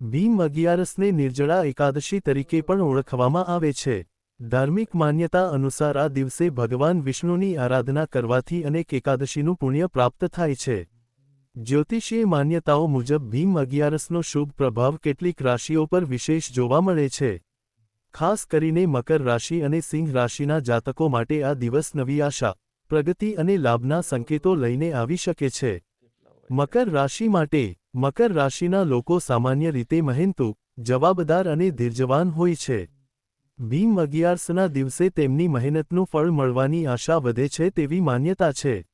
ભીમ અગિયારસને નિર્જળા એકાદશી તરીકે પણ ઓળખવામાં આવે છે. ધાર્મિક માન્યતા અનુસાર આ દિવસે ભગવાન વિષ્ણુની આરાધના કરવાથી અનેક એકાદશીનું પુણ્ય પ્રાપ્ત થાય છે. જ્યોતિષીય માન્યતાઓ મુજબ ભીમ અગિયારસનો શુભ પ્રભાવ કેટલીક રાશિઓ પર વિશેષ જોવા મળે છે. ખાસ કરીને મકર રાશિ અને સિંહ રાશિના જાતકો માટે આ દિવસ નવી આશા, પ્રગતિ અને લાભના સંકેતો લઈને આવી શકે છે. મકર રાશિ માટે મકર રાશિના લોકો સામાન્ય રીતે મહેનતુ, જવાબદાર અને ધીરજવાન હોય છે. ભીમ અગિયારસના દિવસે તેમની મહેનતનું ફળ મળવાની આશા વધે છે તેવી માન્યતા છે.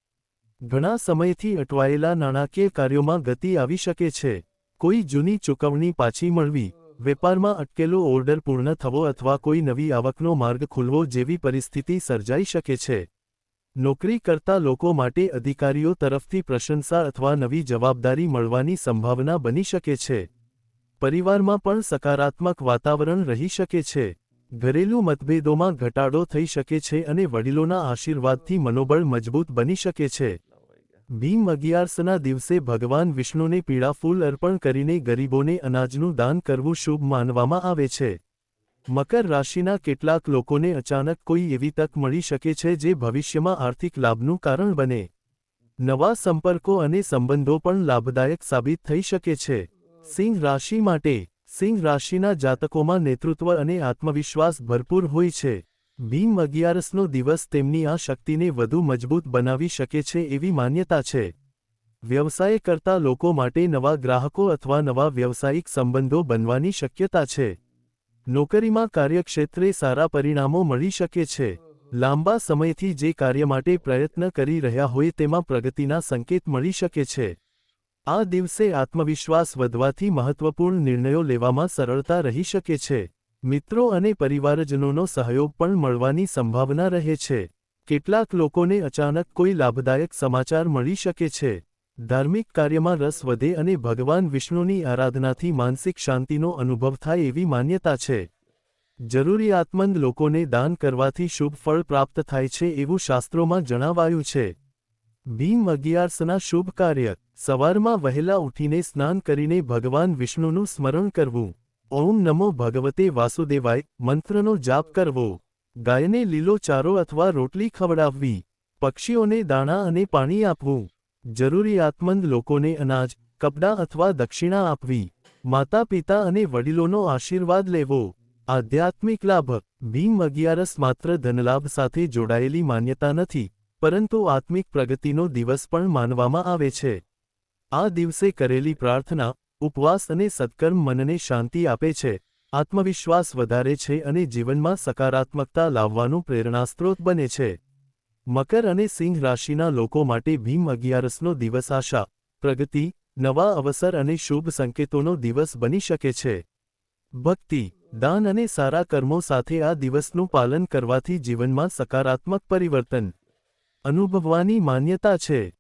ઘણા સમયથી અટવાયેલા નાણાકીય કાર્યોમાં ગતિ આવી શકે છે. કોઈ જૂની ચૂકવણી પાછી મળવી, વેપારમાં અટકેલો ઓર્ડર પૂર્ણ થવો અથવા કોઈ નવી આવકનો માર્ગ ખુલવો જેવી પરિસ્થિતિ સર્જાઈ શકે છે. નોકરી કરતા લોકો માટે અધિકારીઓ તરફથી પ્રશંસા અથવા નવી જવાબદારી મળવાની સંભાવના બની શકે છે. પરિવારમાં પણ સકારાત્મક વાતાવરણ રહી શકે છે. ઘરેલું મતભેદોમાં ઘટાડો થઈ શકે છે અને વડીલોના આશીર્વાદથી મનોબળ મજબૂત બની શકે છે. ભીમ અગિયારસના દિવસે ભગવાન વિષ્ણુને પીળા ફૂલ અર્પણ કરીને ગરીબોને અનાજનું દાન કરવું શુભ માનવામાં આવે છે. મકર રાશિના કેટલાક લોકોને અચાનક કોઈ એવી તક મળી શકે છે જે ભવિષ્યમાં આર્થિક લાભનું કારણ બને. નવા સંપર્કો અને સંબંધો પણ લાભદાયક સાબિત થઈ શકે છે. સિંહ રાશિ માટે સિંહ રાશિના જાતકોમાં નેતૃત્વ અને આત્મવિશ્વાસ ભરપૂર હોય છે. ભીમ અગિયારસનો દિવસ તેમની આ શક્તિને વધુ મજબૂત બનાવી શકે છે એવી માન્યતા છે. વ્યવસાય કરતા લોકો માટે નવા ગ્રાહકો અથવા નવા વ્યવસાયિક સંબંધો બનવાની શક્યતા છે. નોકરીમાં કાર્યક્ષેત્રે સારા પરિણામો મળી શકે છે. લાંબા સમયથી જે કાર્ય માટે પ્રયત્ન કરી રહ્યા હોય તેમાં પ્રગતિના સંકેત મળી શકે છે. આ દિવસે આત્મવિશ્વાસ વધવાથી મહત્વપૂર્ણ નિર્ણયો લેવામાં સરળતા રહી શકે છે. મિત્રો અને પરિવારજનોનો સહયોગ પણ મળવાની સંભાવના રહે છે. કેટલાક લોકોને અચાનક કોઈ લાભદાયક સમાચાર મળી શકે છે. ધાર્મિક કાર્યમાં રસ વધે અને ભગવાન વિષ્ણુની આરાધનાથી માનસિક શાંતિનો અનુભવ થાય એવી માન્યતા છે. જરૂરિયાતમંદ લોકોને દાન કરવાથી શુભ ફળ પ્રાપ્ત થાય છે એવું શાસ્ત્રોમાં જણાવાયું છે. ભીમ અગિયારસના શુભ કાર્ય સવારમાં વહેલા ઉઠીને સ્નાન કરીને ભગવાન વિષ્ણુનું સ્મરણ કરવું. ઓમ નમો ભગવતે વાસુદેવાય મંત્રનો જાપ કરવો. ગાયને લીલો ચારો અથવા રોટલી ખવડાવવી. પક્ષીઓને દાણા અને પાણી આપવું. જરૂરિયાતમંદ લોકોને અનાજ, કપડાં અથવા દક્ષિણા આપવી. માતા પિતા અને વડીલોનો આશીર્વાદ લેવો. આધ્યાત્મિક લાભ ભીમ અગિયારસ માત્ર ધનલાભ સાથે જોડાયેલી માન્યતા નથી, પરંતુ આત્મિક પ્રગતિનો દિવસ પણ માનવામાં આવે છે. આ દિવસે કરેલી પ્રાર્થના, ઉપવાસ અને સત્કર્મ મનને શાંતિ આપે છે, આત્મવિશ્વાસ વધારે છે અને જીવનમાં સકારાત્મકતા લાવવાનું પ્રેરણાસ્ત્રોત બને છે. મકર અને સિંહ રાશિના લોકો માટે ભીમ અગિયારસનો દિવસ આશા, પ્રગતિ, નવા અવસર અને શુભ સંકેતોનો દિવસ બની શકે છે. ભક્તિ, દાન અને સારા કર્મો સાથે આ દિવસનું પાલન કરવાથી જીવનમાં સકારાત્મક પરિવર્તન અનુભવવાની માન્યતા છે.